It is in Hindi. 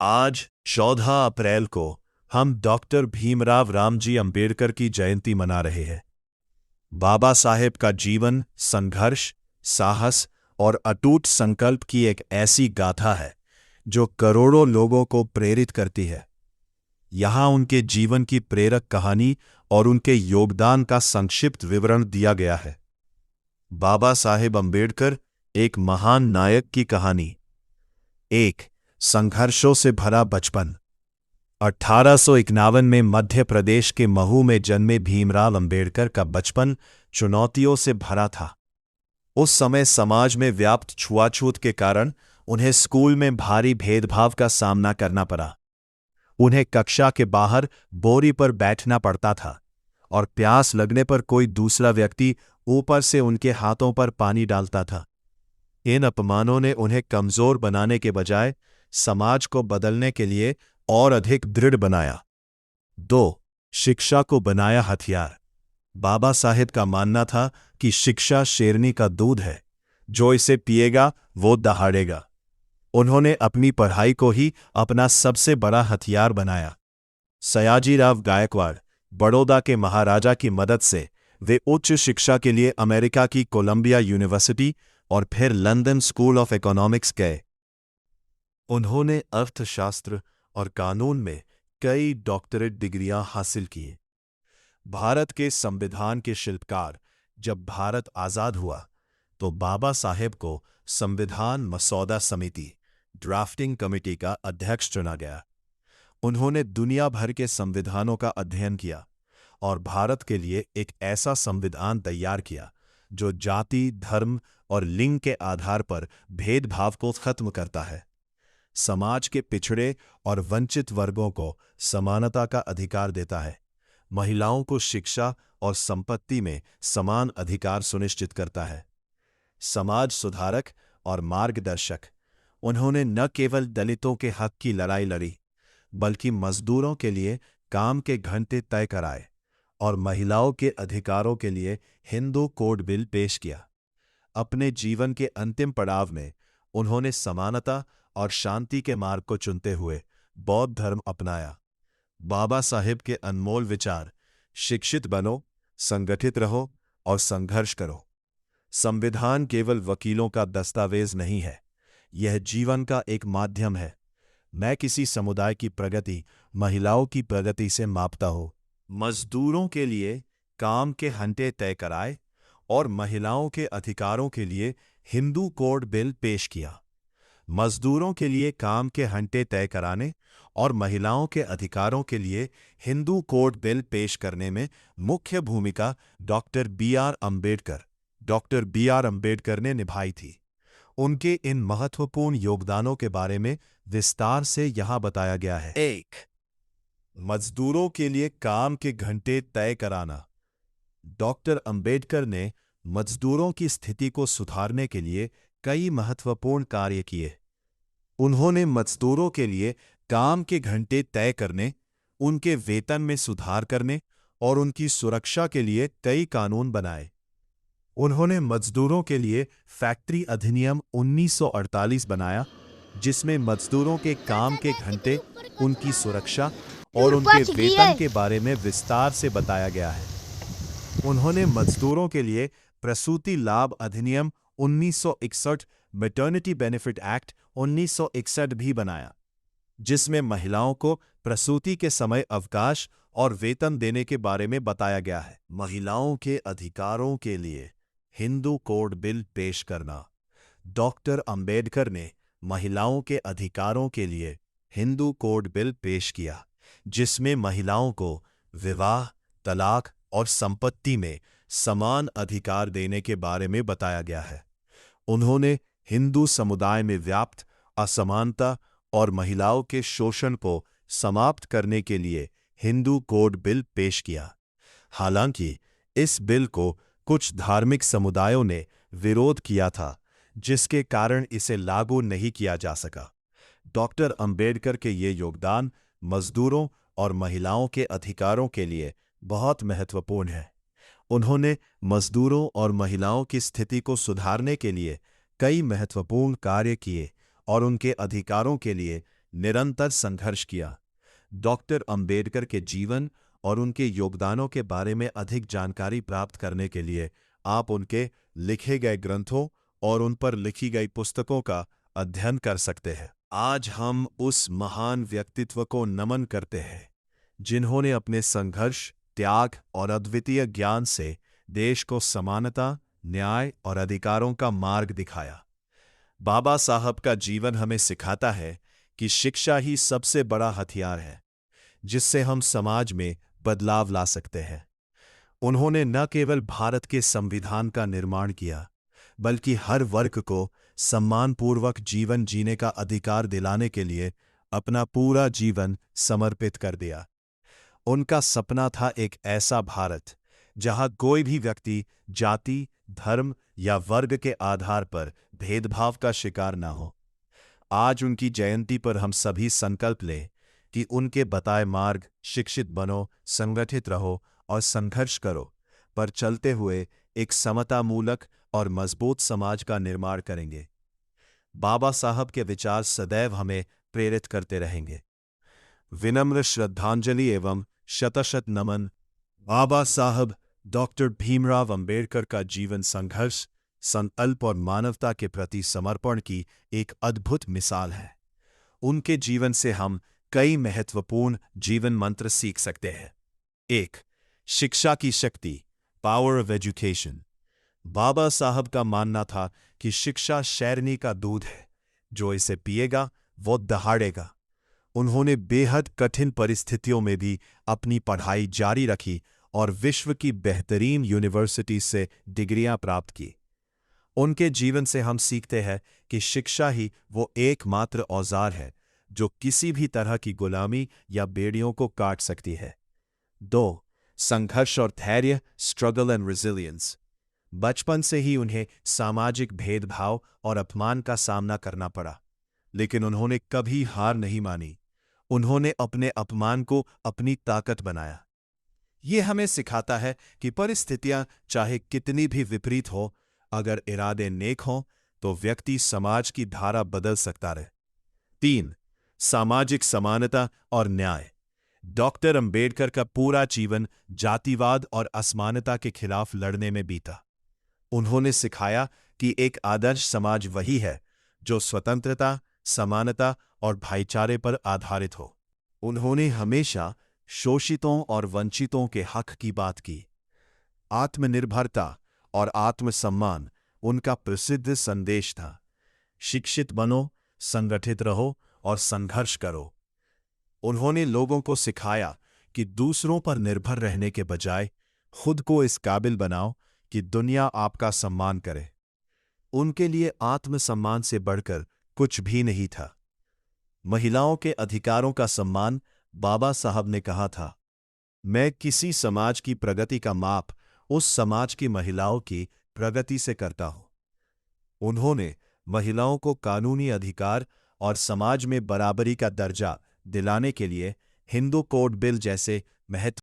आज 14 अप्रैल को हम डॉक्टर भीमराव रामजी अंबेडकर की जयंती मना रहे हैं। बाबा साहेब का जीवन संघर्ष, साहस और अटूट संकल्प की एक ऐसी गाथा है जो करोड़ों लोगों को प्रेरित करती है। यहां उनके जीवन की प्रेरक कहानी और उनके योगदान का संक्षिप्त विवरण दिया गया है। बाबा साहेब अंबेडकर एक महान नायक की कहानी। 1. संघर्षों से भरा बचपन। 1851 में मध्य प्रदेश के महू में जन्मे भीमराव अंबेडकर का बचपन चुनौतियों से भरा था। उस समय समाज में व्याप्त छुआछूत के कारण उन्हें स्कूल में भारी भेदभाव का सामना करना पड़ा। उन्हें कक्षा के बाहर बोरी पर बैठना पड़ता था और प्यास लगने पर कोई दूसरा व्यक्ति ऊपर से उनके हाथों पर पानी डालता था। इन अपमानों ने उन्हें कमजोर बनाने के बजाय समाज को बदलने के लिए और अधिक दृढ़ बनाया। 2. शिक्षा को बनाया हथियार। बाबा साहेब का मानना था कि शिक्षा शेरनी का दूध है, जो इसे पिएगा वो दहाड़ेगा। उन्होंने अपनी पढ़ाई को ही अपना सबसे बड़ा हथियार बनाया। सयाजीराव गायकवाड़, बड़ौदा के महाराजा की मदद से वे उच्च शिक्षा के लिए अमेरिका की कोलंबिया यूनिवर्सिटी और फिर लंदन स्कूल ऑफ इकोनॉमिक्स गए। उन्होंने अर्थशास्त्र और कानून में कई डॉक्टरेट डिग्रियां हासिल की। भारत के संविधान के शिल्पकार जब भारत आजाद हुआ तो बाबा साहेब को संविधान मसौदा समिति ड्राफ्टिंग कमेटी का अध्यक्ष चुना गया। उन्होंने दुनिया भर के संविधानों का अध्ययन किया और भारत के लिए एक ऐसा संविधान तैयार किया जो जाति, धर्म और लिंग के आधार पर भेदभाव को खत्म करता है। समाज के पिछड़े और वंचित वर्गों को समानता का अधिकार देता है। महिलाओं को शिक्षा और संपत्ति में समान अधिकार सुनिश्चित करता है। समाज सुधारक और मार्गदर्शक, उन्होंने न केवल दलितों के हक की लड़ाई लड़ी, बल्कि मजदूरों के लिए काम के घंटे तय कराए और महिलाओं के अधिकारों के लिए हिंदू कोड बिल पेश किया। अपने जीवन के अंतिम पड़ाव में उन्होंने समानता और शांति के मार्ग को चुनते हुए बौद्ध धर्म अपनाया। बाबा साहेब के अनमोल विचार, शिक्षित बनो, संगठित रहो और संघर्ष करो। संविधान केवल वकीलों का दस्तावेज नहीं है, यह जीवन का एक माध्यम है। मैं किसी समुदाय की प्रगति महिलाओं की प्रगति से मापता हूं। मजदूरों के लिए काम के घंटे तय कराए और महिलाओं के अधिकारों के लिए हिंदू कोड बिल पेश किया। मजदूरों के लिए काम के घंटे तय कराने और महिलाओं के अधिकारों के लिए हिंदू कोड बिल पेश करने में मुख्य भूमिका डॉक्टर बी आर अम्बेडकर ने निभाई थी। उनके इन महत्वपूर्ण योगदानों के बारे में विस्तार से यहां बताया गया है। 1. मजदूरों के लिए काम के घंटे तय कराना। डॉक्टर अंबेडकर ने मजदूरों की स्थिति को सुधारने के लिए कई महत्वपूर्ण कार्य किए। उन्होंने मजदूरों के लिए काम के घंटे तय करने, उनके वेतन में सुधार करने और उनकी सुरक्षा के लिए कई कानून बनाए। उन्होंने मजदूरों के लिए फैक्ट्री अधिनियम 1948 बनाया, जिसमें मजदूरों के काम के घंटे, उनकी सुरक्षा और उनके वेतन के बारे में विस्तार से बताया गया है। उन्होंने मजदूरों के लिए प्रसूति लाभ अधिनियम 1961, मैटरनिटी बेनिफिट एक्ट 1961 भी बनाया, जिसमें महिलाओं को प्रसूति के समय अवकाश और वेतन देने के बारे में बताया गया है। महिलाओं के अधिकारों के लिए हिंदू कोड बिल पेश करना। डॉक्टर अंबेडकर ने महिलाओं के अधिकारों के लिए हिंदू कोड बिल पेश किया, जिसमें महिलाओं को विवाह, तलाक और संपत्ति में समान अधिकार देने के बारे में बताया गया है। उन्होंने हिंदू समुदाय में व्याप्त असमानता और महिलाओं के शोषण को समाप्त करने के लिए हिंदू कोड बिल पेश किया। हालांकि इस बिल को कुछ धार्मिक समुदायों ने विरोध किया था, जिसके कारण इसे लागू नहीं किया जा सका। डॉक्टर अंबेडकर के ये योगदान मजदूरों और महिलाओं के अधिकारों के लिए बहुत महत्वपूर्ण है। उन्होंने मजदूरों और महिलाओं की स्थिति को सुधारने के लिए कई महत्वपूर्ण कार्य किए और उनके अधिकारों के लिए निरंतर संघर्ष किया। डॉक्टर अंबेडकर के जीवन और उनके योगदानों के बारे में अधिक जानकारी प्राप्त करने के लिए आप उनके लिखे गए ग्रंथों और उन पर लिखी गई पुस्तकों का अध्ययन कर सकते हैं। आज हम उस महान व्यक्तित्व को नमन करते हैं जिन्होंने अपने संघर्ष, त्याग और अद्वितीय ज्ञान से देश को समानता, न्याय और अधिकारों का मार्ग दिखाया। बाबा साहब का जीवन हमें सिखाता है कि शिक्षा ही सबसे बड़ा हथियार है जिससे हम समाज में बदलाव ला सकते हैं। उन्होंने न केवल भारत के संविधान का निर्माण किया, बल्कि हर वर्ग को सम्मानपूर्वक जीवन जीने का अधिकार दिलाने के लिए अपना पूरा जीवन समर्पित कर दिया। उनका सपना था एक ऐसा भारत जहां कोई भी व्यक्ति जाति, धर्म या वर्ग के आधार पर भेदभाव का शिकार न हो। आज उनकी जयंती पर हम सभी संकल्प लें कि उनके बताए मार्ग, शिक्षित बनो, संगठित रहो और संघर्ष करो, पर चलते हुए एक समतामूलक और मजबूत समाज का निर्माण करेंगे। बाबा साहब के विचार सदैव हमें प्रेरित करते रहेंगे। विनम्र श्रद्धांजलि एवं शतशत नमन। बाबा साहब डॉक्टर भीमराव अंबेडकर का जीवन संघर्ष, संकल्प और मानवता के प्रति समर्पण की एक अद्भुत मिसाल है। उनके जीवन से हम कई महत्वपूर्ण जीवन मंत्र सीख सकते हैं। 1. शिक्षा की शक्ति, पावर ऑफ एजुकेशन। बाबा साहब का मानना था कि शिक्षा शेरनी का दूध है, जो इसे पिएगा वो दहाड़ेगा। उन्होंने बेहद कठिन परिस्थितियों में भी अपनी पढ़ाई जारी रखी और विश्व की बेहतरीन यूनिवर्सिटी से डिग्रियां प्राप्त की। उनके जीवन से हम सीखते हैं कि शिक्षा ही वो एकमात्र औजार है जो किसी भी तरह की गुलामी या बेड़ियों को काट सकती है। 2. संघर्ष और धैर्य, स्ट्रगल एंड रेजिलियंस। बचपन से ही उन्हें सामाजिक भेदभाव और अपमान का सामना करना पड़ा, लेकिन उन्होंने कभी हार नहीं मानी। उन्होंने अपने अपमान को अपनी ताकत बनाया। ये हमें सिखाता है कि परिस्थितियां चाहे कितनी भी विपरीत हो, अगर इरादे नेक हों तो व्यक्ति समाज की धारा बदल सकता रहे। 3. सामाजिक समानता और न्याय। डॉक्टर अंबेडकर का पूरा जीवन जातिवाद और असमानता के खिलाफ लड़ने में बीता। उन्होंने सिखाया कि एक आदर्श समाज वही है जो स्वतंत्रता, समानता और भाईचारे पर आधारित हो। उन्होंने हमेशा शोषितों और वंचितों के हक की बात की। आत्मनिर्भरता और आत्मसम्मान उनका प्रसिद्ध संदेश था। शिक्षित बनो, संगठित रहो और संघर्ष करो। उन्होंने लोगों को सिखाया कि दूसरों पर निर्भर रहने के बजाय खुद को इस काबिल बनाओ कि दुनिया आपका सम्मान करे। उनके लिए आत्मसम्मान से बढ़कर कुछ भी नहीं था। महिलाओं के अधिकारों का सम्मान। बाबा साहब ने कहा था, मैं किसी समाज की प्रगति का माप उस समाज की महिलाओं की प्रगति से करता हूं। उन्होंने महिलाओं को कानूनी अधिकार और समाज में बराबरी का दर्जा दिलाने के लिए हिंदू कोड बिल जैसे महत्व